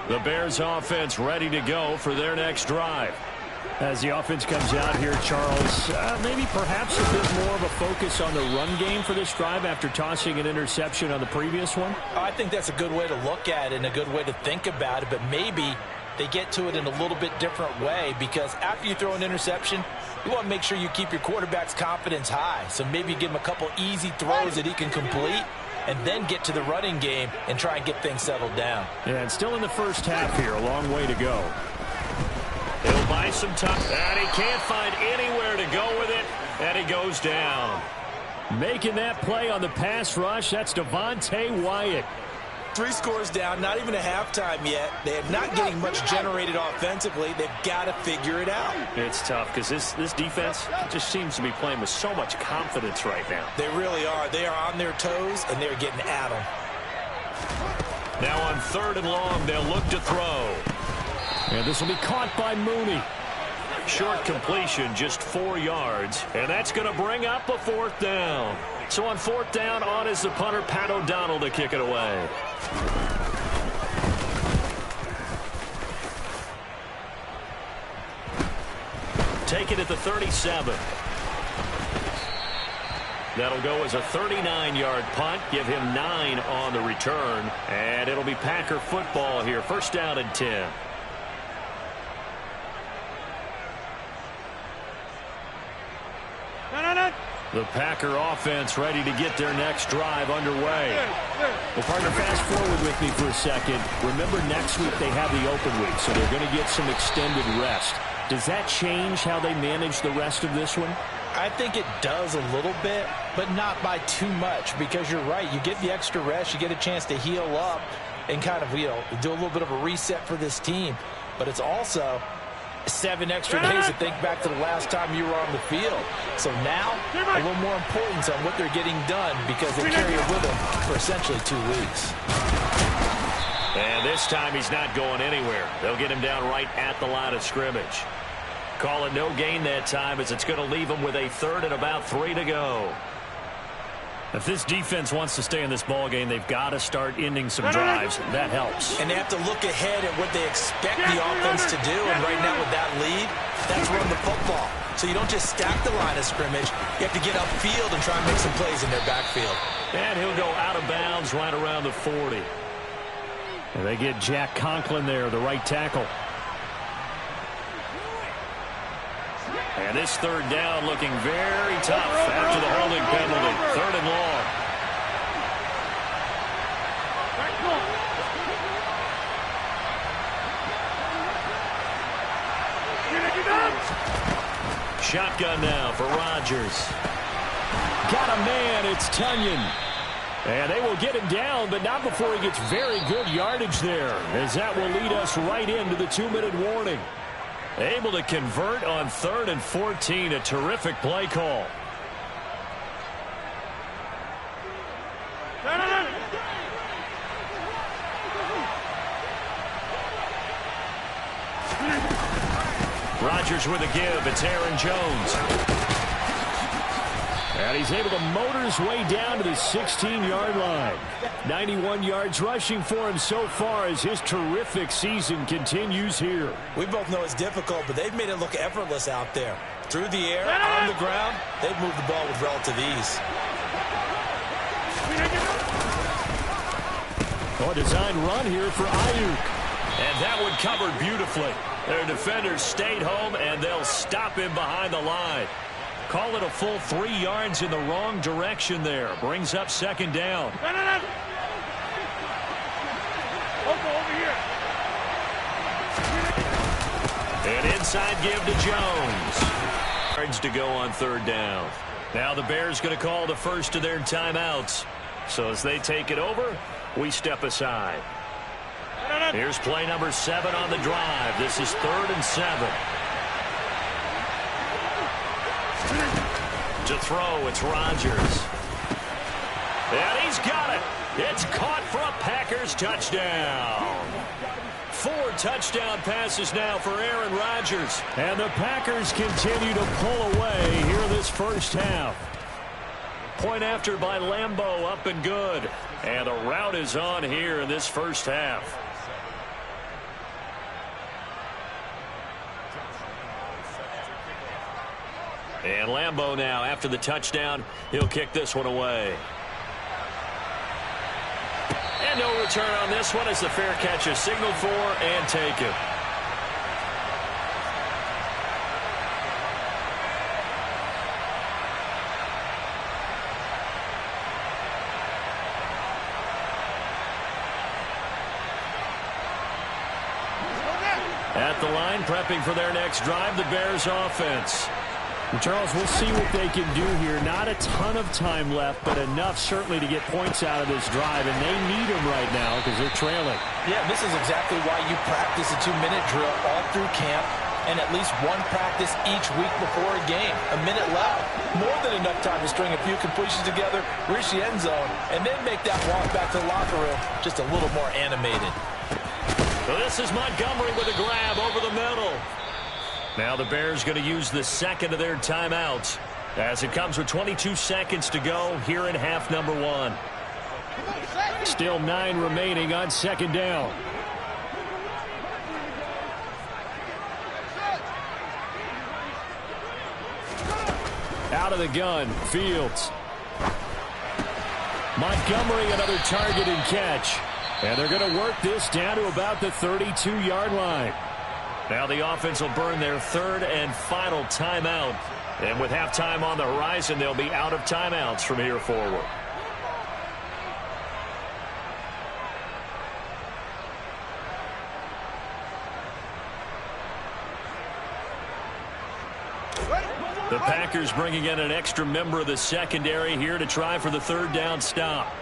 The Bears offense ready to go for their next drive. As the offense comes out here, Charles, maybe perhaps a bit more of a focus on the run game for this drive after tossing an interception on the previous one? I think that's a good way to look at it and a good way to think about it, but maybe they get to it in a little bit different way, because after you throw an interception, you want to make sure you keep your quarterback's confidence high. So maybe give him a couple easy throws that he can complete and then get to the running game and try and get things settled down. Yeah, and still in the first half here, a long way to go. He'll buy some time, and he can't find anywhere to go with it, and he goes down. Making that play on the pass rush, that's Devontae Wyatt. 3 scores down, not even a halftime yet. They're not getting much generated offensively. They've got to figure it out. It's tough because this defense just seems to be playing with so much confidence right now. They really are. They are on their toes, and they're getting at them. Now on 3rd and long, they'll look to throw. And this will be caught by Mooney. Short completion, just 4 yards, and that's going to bring up a 4th down. So on 4th down, on is the punter, Pat O'Donnell, to kick it away. Take it at the 37. That'll go as a 39-yard punt. Give him 9 on the return. And it'll be Packer football here. 1st down and 10. The Packer offense ready to get their next drive underway. Well, partner, fast forward with me for a second. Remember, next week they have the open week, so they're going to get some extended rest. Does that change how they manage the rest of this one? I think it does a little bit, but not by too much, because you're right. You get the extra rest. You get a chance to heal up and kind of, do a little bit of a reset for this team. But it's also 7 extra days to think back to the last time you were on the field. So now, a little more importance on what they're getting done, because they carry it with them for essentially 2 weeks. And this time he's not going anywhere. They'll get him down right at the line of scrimmage. Call it no gain that time, as it's going to leave him with a 3rd and about 3 to go. If this defense wants to stay in this ball game, they've got to start ending some drives. That helps. And they have to look ahead at what they expect the offense to do. And right now with that lead, that's run the football. So you don't just stack the line of scrimmage. You have to get upfield and try and make some plays in their backfield. And he'll go out of bounds right around the 40. And they get Jack Conklin there, the right tackle. And this 3rd down looking very tough after the holding penalty. 3rd and long. Shotgun now for Rodgers. Got a man, it's Tunyon. And they will get him down, but not before he gets very good yardage there, as that will lead us right into the 2-minute warning. Able to convert on 3rd and 14. A terrific play call. Rodgers with a give. It's Aaron Jones. And he's able to motor his way down to the 16-yard line. 91 yards rushing for him so far as his terrific season continues here. We both know it's difficult, but they've made it look effortless out there. Through the air, on the ground, they've moved the ball with relative ease. A design run here for Ayuk. And that one covered beautifully. Their defenders stayed home, and they'll stop him behind the line. Call it a full 3 yards in the wrong direction there. Brings up 2nd down. An inside give to Jones. Yards to go on 3rd down. Now the Bears going to call the first of their timeouts. So as they take it over, we step aside. Here's play number 7 on the drive. This is 3rd and 7. To throw, it's Rodgers. And he's got it. It's caught for a Packers touchdown. 4 touchdown passes now for Aaron Rodgers. And the Packers continue to pull away here in this first half. Point after by Lambeau, up and good. And the route is on here in this first half. And Lambeau now, after the touchdown, he'll kick this one away. And no return on this one as the fair catch is signaled for and taken. At the line, prepping for their next drive, the Bears offense. And Charles, we'll see what they can do here. Not a ton of time left, but enough certainly to get points out of this drive, and they need them right now because they're trailing. Yeah, this is exactly why you practice a 2-minute drill all through camp and at least one practice each week before a game. A minute left, more than enough time to string a few completions together, reach the end zone, and then make that walk back to the locker room just a little more animated. So this is Montgomery with a grab over the middle. Now the Bears going to use the second of their timeouts as it comes with 22 seconds to go here in half number 1. Still 9 remaining on second down. Out of the gun, Fields. Montgomery, another target and catch. And they're going to work this down to about the 32-yard line. Now the offense will burn their third and final timeout. And with halftime on the horizon, they'll be out of timeouts from here forward. The Packers bringing in an extra member of the secondary here to try for the third down stop.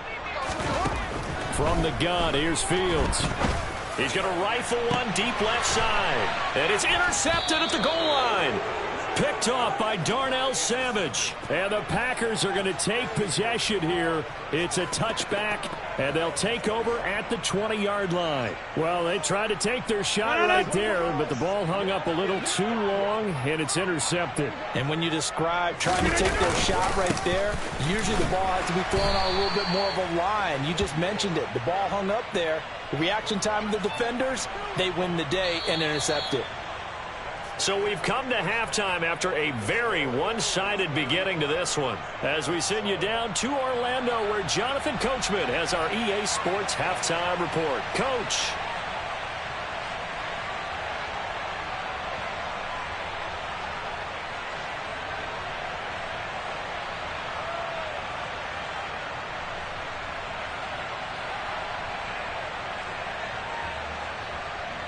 From the gun, here's Fields. He's going to rifle one deep left side. And it's intercepted at the goal line. Picked off by Darnell Savage. And the Packers are going to take possession here. It's a touchback, and they'll take over at the 20-yard line. Well, they tried to take their shot right there, but the ball hung up a little too long, and it's intercepted. And when you describe trying to take their shot right there, usually the ball has to be thrown on a little bit more of a line. You just mentioned it. The ball hung up there. The reaction time of the defenders, they win the day and intercept it. So we've come to halftime after a very one-sided beginning to this one. As we send you down to Orlando, where Jonathan Coachman has our EA Sports Halftime Report. Coach.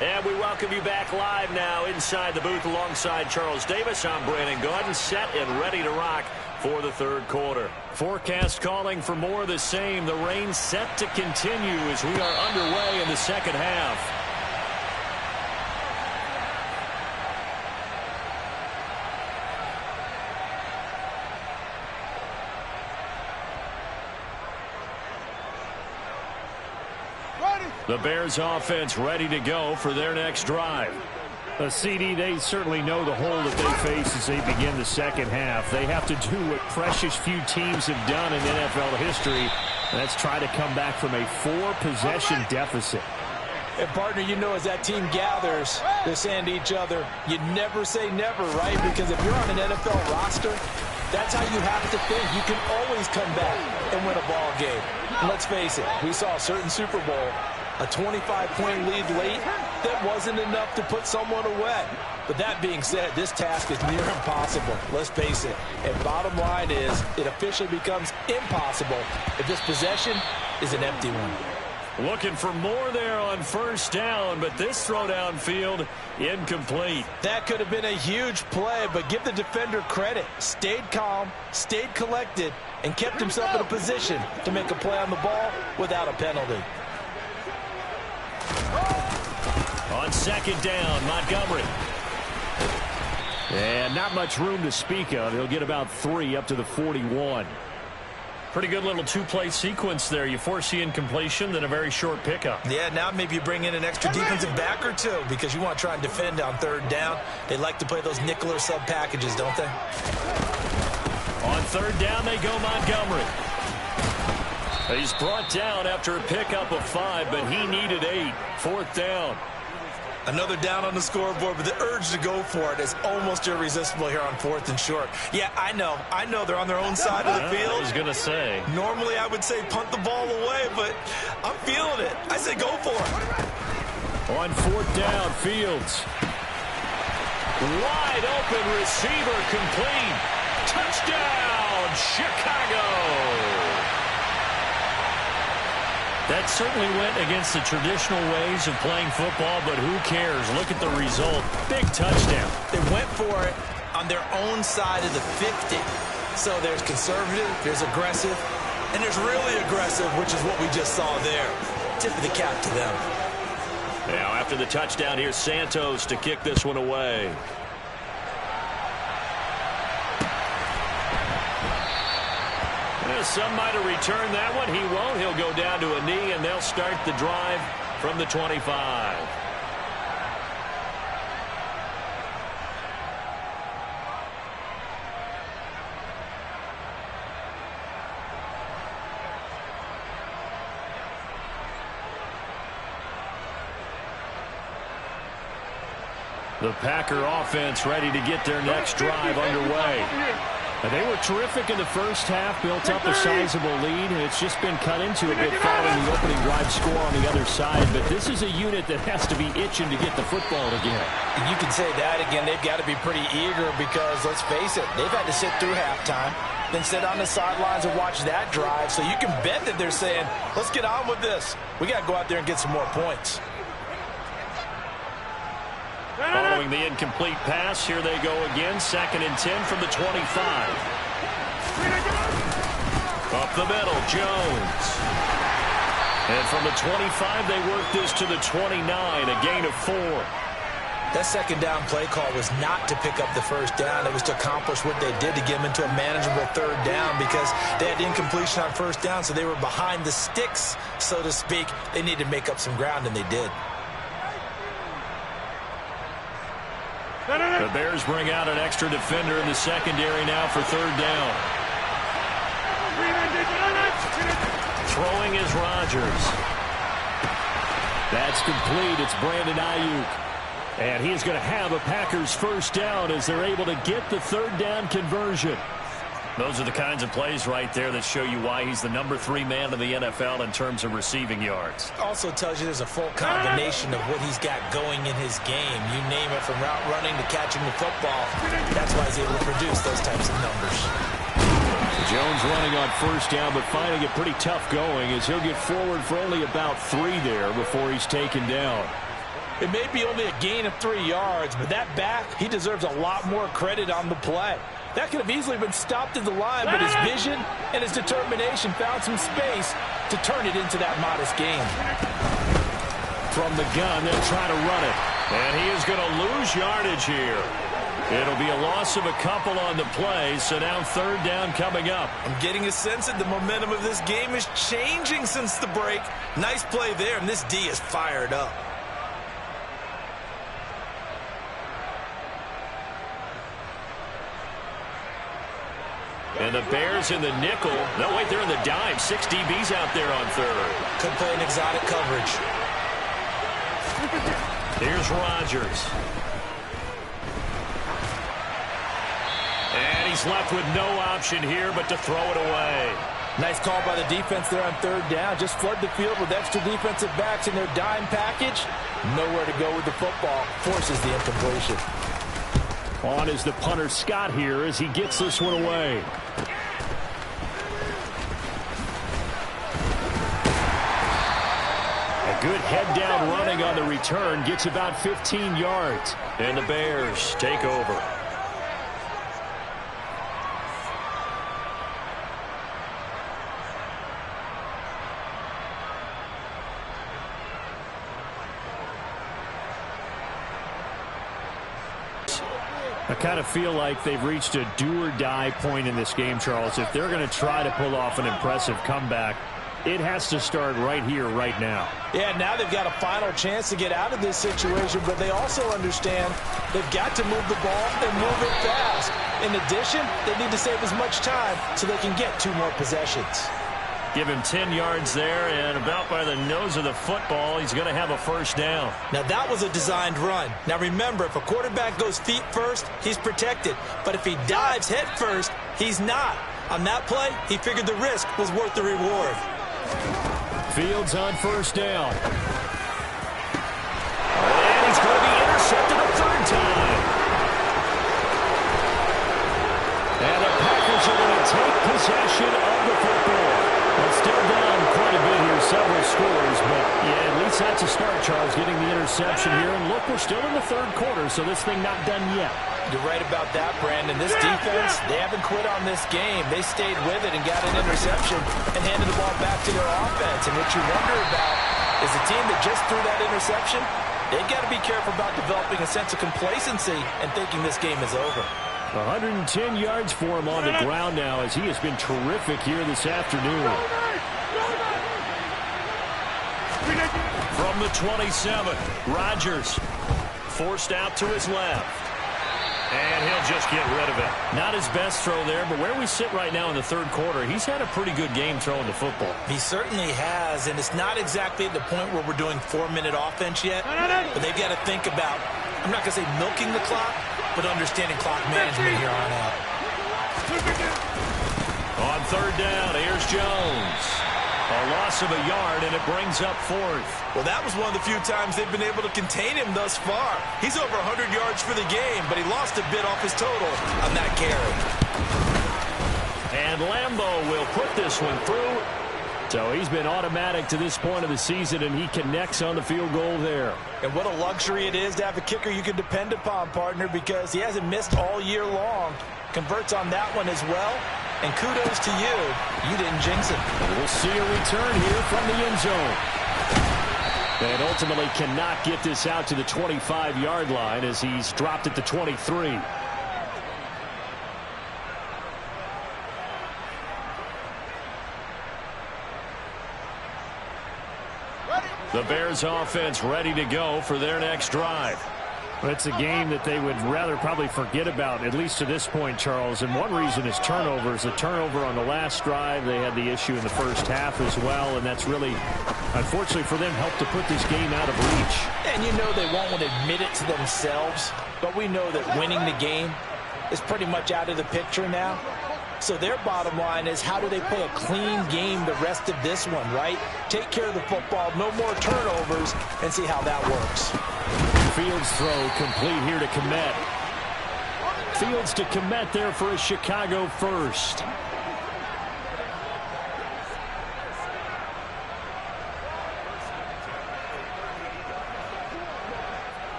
And we welcome you back live now inside the booth alongside Charles Davis. I'm Brandon Gaudin, set and ready to rock for the third quarter. Forecast calling for more of the same. The rain set to continue as we are underway in the second half. The Bears offense ready to go for their next drive. CD, they certainly know the hole that they face as they begin the second half. They have to do what precious few teams have done in NFL history. That's try to come back from a 4-possession deficit. And partner, you know, as that team gathers, they're saying to each other, you never say never, right? Because if you're on an NFL roster, that's how you have to think. You can always come back and win a ball game. And let's face it, we saw a certain Super Bowl, a 25-point lead late, that wasn't enough to put someone away. But that being said, this task is near impossible. Let's face it. And bottom line is, it officially becomes impossible if this possession is an empty one. Looking for more there on first down, but this throw downfield incomplete. That could have been a huge play, but give the defender credit. Stayed calm, stayed collected, and kept himself in a position to make a play on the ball without a penalty. On second down, Montgomery. And not much room to speak of. He'll get about 3 up to the 41. Pretty good little two-play sequence there. You force the incompletion, then a very short pickup. Yeah, now maybe you bring in an extra defensive back or two because you want to try and defend on third down. They like to play those nickel or sub packages, don't they? On third down, they go Montgomery. He's brought down after a pickup of 5, but he needed 8. Fourth down. Another down on the scoreboard, but the urge to go for it is almost irresistible here on 4th and short. Yeah, I know they're on their own side of the field. I was going to say. Normally I would say punt the ball away, but I'm feeling it. I say go for it. On 4th down, Fields. Wide open receiver complete. Touchdown, Chicago. That certainly went against the traditional ways of playing football, but who cares? Look at the result. Big touchdown. They went for it on their own side of the 50. So there's conservative, there's aggressive, and there's really aggressive, which is what we just saw there. Tip of the cap to them. Now after the touchdown, here's Santos to kick this one away. Some might have returned that one. He won't. He'll go down to a knee, and they'll start the drive from the 25. The Packer offense ready to get their next drive underway. They were terrific in the first half, built up a sizable lead, and it's just been cut into a bit following the opening drive score on the other side. But this is a unit that has to be itching to get the football again. You can say that again. They've got to be pretty eager because, let's face it, they've had to sit through halftime, then sit on the sidelines and watch that drive. So you can bet that they're saying, let's get on with this. We got to go out there and get some more points. Following the incomplete pass, here they go again. 2nd and 10 from the 25. Up the middle, Jones. And from the 25, they work this to the 29, a gain of 4. That 2nd down play call was not to pick up the 1st down. It was to accomplish what they did to get them into a manageable 3rd down because they had incompletion on 1st down, so they were behind the sticks, so to speak. They needed to make up some ground, and they did. The Bears bring out an extra defender in the secondary now for 3rd down. Throwing is Rodgers. That's complete. It's Brandon Ayuk. And he's going to have a Packers 1st down as they're able to get the 3rd down conversion. Those are the kinds of plays right there that show you why he's the number 3 man in the NFL in terms of receiving yards. Also tells you there's a full combination of what he's got going in his game. You name it, from route running to catching the football. That's why he's able to produce those types of numbers. Jones running on 1st down, but finding it pretty tough going as he'll get forward for only about 3 there before he's taken down. It may be only a gain of 3 yards, but that back, he deserves a lot more credit on the play. That could have easily been stopped at the line, but his vision and his determination found some space to turn it into that modest gain. From the gun, they'll try to run it. And he is going to lose yardage here. It'll be a loss of a couple on the play, so now 3rd down coming up. I'm getting a sense that the momentum of this game is changing since the break. Nice play there, and this D is fired up. And the Bears in the nickel. No, wait, they're in the dime. 6 DBs out there on 3rd. Could play an exotic coverage. Here's Rodgers. And he's left with no option here but to throw it away. Nice call by the defense there on 3rd down. Just flood the field with extra defensive backs in their dime package. Nowhere to go with the football. Forces the incompletion. On is the punter Scott here as he gets this one away. A good head down running on the return. Gets about 15 yards. And the Bears take over. I kind of feel like they've reached a do-or-die point in this game, Charles. If they're going to try to pull off an impressive comeback, it has to start right here, right now. Yeah, now they've got a final chance to get out of this situation, but they also understand they've got to move the ball and move it fast. In addition, they need to save as much time so they can get 2 more possessions. Give him 10 yards there, and about by the nose of the football, he's going to have a first down. Now, that was a designed run. Now, remember, if a quarterback goes feet first, he's protected. But if he dives head first, he's not. On that play, he figured the risk was worth the reward. Fields on first down. And he's going to be intercepted a third time. And the Packers are going to take possession of the football. Well, still down quite a bit here, several scores, but yeah, at least that's a start, Charles, getting the interception here. And look, we're still in the third quarter, so this thing not done yet. You're right about that, Brandon. This defense, they haven't quit on this game. They stayed with it and got an interception and handed the ball back to their offense. And what you wonder about is the team that just threw that interception, they've got to be careful about developing a sense of complacency and thinking this game is over. 110 yards for him on the ground now as he has been terrific here this afternoon. From the 27, Rodgers forced out to his left. And he'll just get rid of it. Not his best throw there, but where we sit right now in the third quarter, he's had a pretty good game throwing the football. He certainly has, and it's not exactly at the point where we're doing 4-minute offense yet, but they've got to think about, I'm not going to say milking the clock, but understanding clock management here on out. On third down, here's Jones. A loss of a yard, and it brings up fourth. Well, that was one of the few times they've been able to contain him thus far. He's over 100 yards for the game, but he lost a bit off his total on that carry. And Lambo will put this one through. So he's been automatic to this point of the season, and he connects on the field goal there. And what a luxury it is to have a kicker you can depend upon, partner, because he hasn't missed all year long. Converts on that one as well. And kudos to you. You didn't jinx it. We'll see a return here from the end zone. And ultimately cannot get this out to the 25-yard line as he's dropped at the 23. The Bears offense ready to go for their next drive. It's a game that they would rather probably forget about, at least to this point, Charles. And one reason is turnovers. The turnover on the last drive, they had the issue in the first half as well. And that's really, unfortunately for them, helped to put this game out of reach. And you know they won't want to admit it to themselves. But we know that winning the game is pretty much out of the picture now. So their bottom line is, how do they play a clean game the rest of this one, right? Take care of the football, no more turnovers, and see how that works. Fields throw complete here to Kmet. Fields to Kmet there for a Chicago first.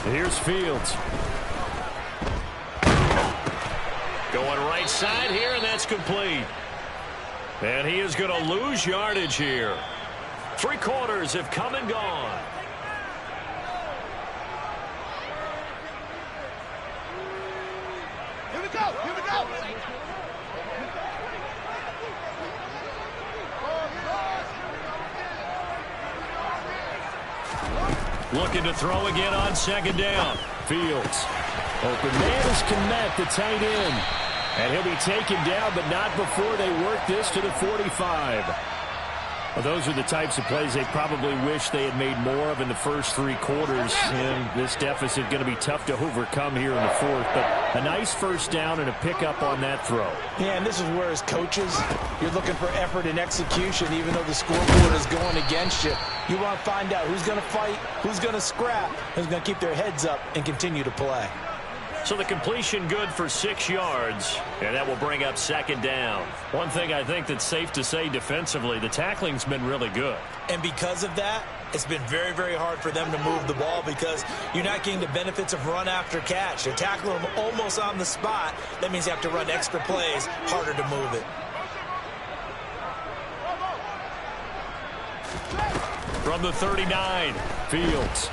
Here's Fields. Going right side here, and that's complete. And he is going to lose yardage here. 3 quarters have come and gone. Here we go, here we go. Looking to throw again on second down. Fields. Open man is Kmet, the tight end. And he'll be taken down, but not before they work this to the 45. Well, those are the types of plays they probably wish they had made more of in the first 3 quarters. And this deficit going to be tough to overcome here in the fourth. But a nice first down and a pickup on that throw. Yeah, and this is where, as coaches, you're looking for effort and execution, even though the scoreboard is going against you. You want to find out who's going to fight, who's going to scrap, who's going to keep their heads up and continue to play. So the completion good for 6 yards, and that will bring up second down. One thing I think that's safe to say defensively, the tackling's been really good. And because of that, it's been very, very hard for them to move the ball because you're not getting the benefits of run after catch. They're tackling them almost on the spot. That means you have to run extra plays, harder to move it. From the 39, Fields.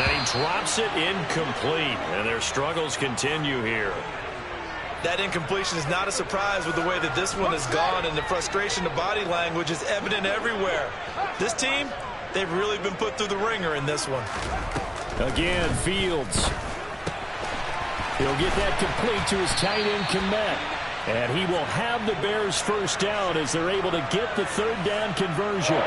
and he drops it incomplete, and their struggles continue here. That incompletion is not a surprise with the way that this one has gone, and the frustration, the body language is evident everywhere. This team, they've really been put through the ringer in this one. Again, Fields. He'll get that complete to his tight end, Kmet. And he will have the Bears first down as they're able to get the third down conversion.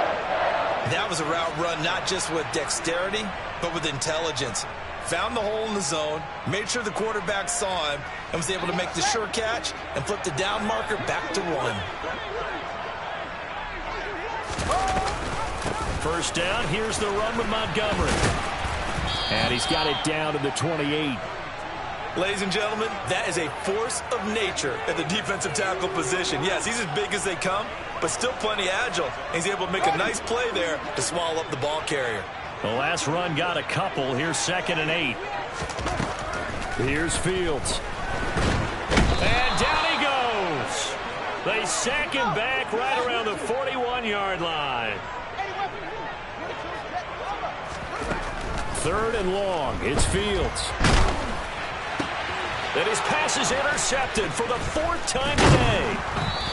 That was a route run not just with dexterity, but with intelligence. Found the hole in the zone, made sure the quarterback saw him, and was able to make the sure catch and flip the down marker back to 1. First down, here's the run with Montgomery. And he's got it down to the 28. Ladies and gentlemen, that is a force of nature at the defensive tackle position. Yes, he's as big as they come, but still plenty agile. He's able to make a nice play there to swallow up the ball carrier. The last run got a couple. Here's 2nd and 8. Here's Fields. And down he goes. They sack him back right around the 41-yard line. 3rd and long. It's Fields. And his pass is intercepted for the 4th time today.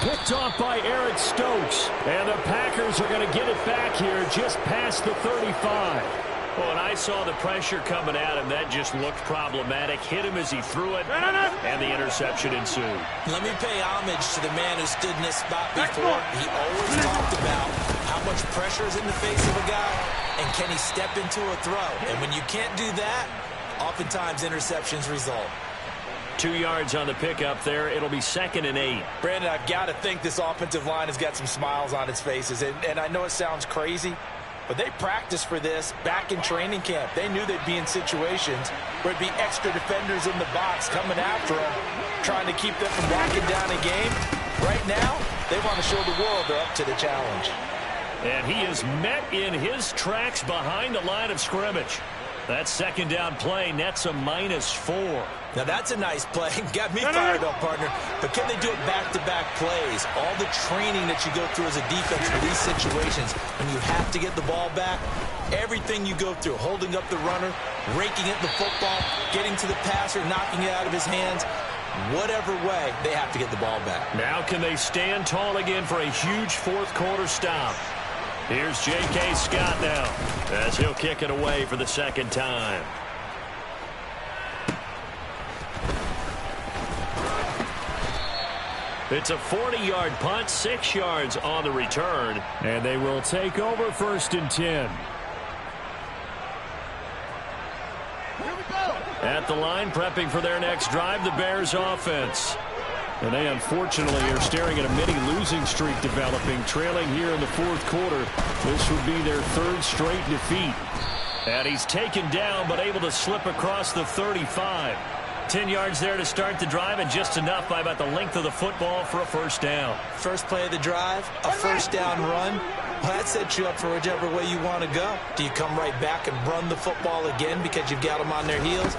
Picked off by Eric Stokes. And the Packers are going to get it back here just past the 35. Well, when I saw the pressure coming at him, that just looked problematic. Hit him as he threw it, and the interception ensued. Let me pay homage to the man who stood in this spot before. He always talked about how much pressure is in the face of a guy, and can he step into a throw. And when you can't do that, oftentimes interceptions result. 2 yards on the pickup there. It'll be 2nd and 8. Brandon, I've got to think this offensive line has got some smiles on its faces. And I know it sounds crazy, but they practiced for this back in training camp. They knew they'd be in situations where it'd be extra defenders in the box coming after them, trying to keep them from locking down a game. Right now, they want to show the world they're up to the challenge. And he is met in his tracks behind the line of scrimmage. That 2nd down play nets a -4. Now, that's a nice play. Got me fired up, partner. But can they do it back-to-back plays? All the training that you go through as a defense for these situations, when you have to get the ball back, everything you go through, holding up the runner, raking at the football, getting to the passer, knocking it out of his hands, whatever way, they have to get the ball back. Now can they stand tall again for a huge 4th quarter stop? Here's J.K. Scott now as he'll kick it away for the 2nd time. It's a 40-yard punt, 6 yards on the return. And they will take over 1st and 10. At the line, prepping for their next drive, the Bears offense. And they unfortunately are staring at a mini losing streak developing, trailing here in the 4th quarter. This would be their 3rd straight defeat. And he's taken down but able to slip across the 35. 10 yards there to start the drive, and just enough by about the length of the football for a 1st down. First play of the drive, a 1st down run. Well, that sets you up for whichever way you want to go. Do you come right back and run the football again because you've got them on their heels?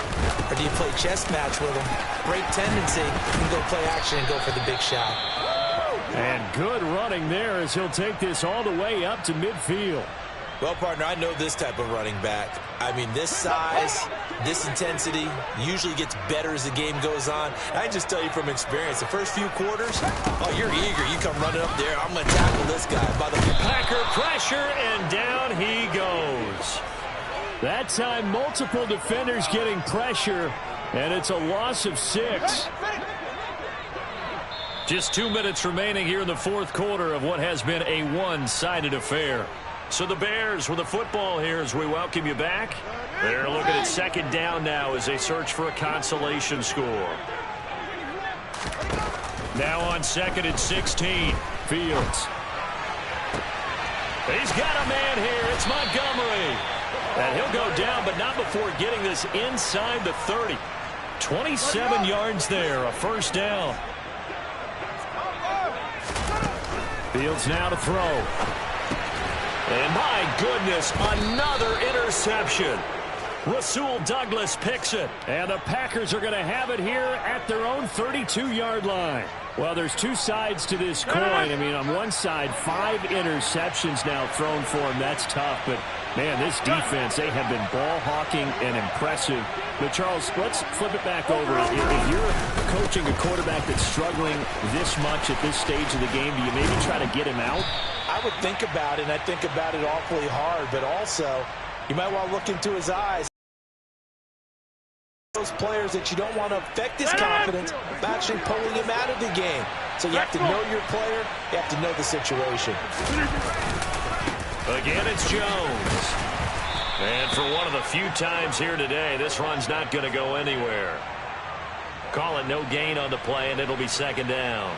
Or do you play chess match with them? Great tendency. You can go play action and go for the big shot. And good running there as he'll take this all the way up to midfield. Well, partner, I know this type of running back. I mean, this size, this intensity usually gets better as the game goes on. I can just tell you from experience, the first few quarters, oh, you're eager. You come running up there. I'm going to tackle this guy. By the Packer pressure, and down he goes. That time, multiple defenders getting pressure, and it's a loss of 6. Just 2 minutes remaining here in the 4th quarter of what has been a one-sided affair. So the Bears with the football here as we welcome you back. They're looking at 2nd down now as they search for a consolation score. Now on 2nd and 16. Fields. He's got a man here. It's Montgomery. And he'll go down, but not before getting this inside the 30. 27 yards there, a 1st down. Fields now to throw. And my goodness, another interception. Rasul Douglas picks it. And the Packers are going to have it here at their own 32-yard line. Well, there's 2 sides to this coin. I mean, on one side, 5 interceptions now thrown for him. That's tough. But, man, this defense, they have been ball hawking and impressive. But, Charles, let's flip it back over. If you're coaching a quarterback that's struggling this much at this stage of the game, do you maybe try to get him out? I would think about it, and I think about it awfully hard. But also, you might want to look into his eyes. Those players that you don't want to affect his confidence by actually pulling him out of the game. So you have to know your player. You have to know the situation. Again, it's Jones. And for one of the few times here today, this run's not going to go anywhere. Call it no gain on the play, and it'll be second down.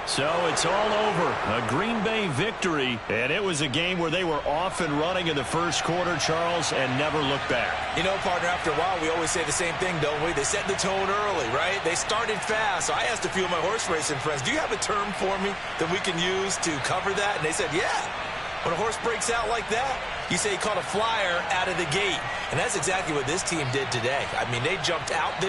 So it's all over. A Green Bay victory. And it was a game where they were off and running in the first quarter, Charles, and never looked back. You know, partner, after a while, we always say the same thing, don't we? They set the tone early, right? They started fast. So I asked a few of my horse racing friends, do you have a term for me that we can use to cover that? And they said, yeah. When a horse breaks out like that, you say he caught a flyer out of the gate. And that's exactly what this team did today. I mean, they jumped out there.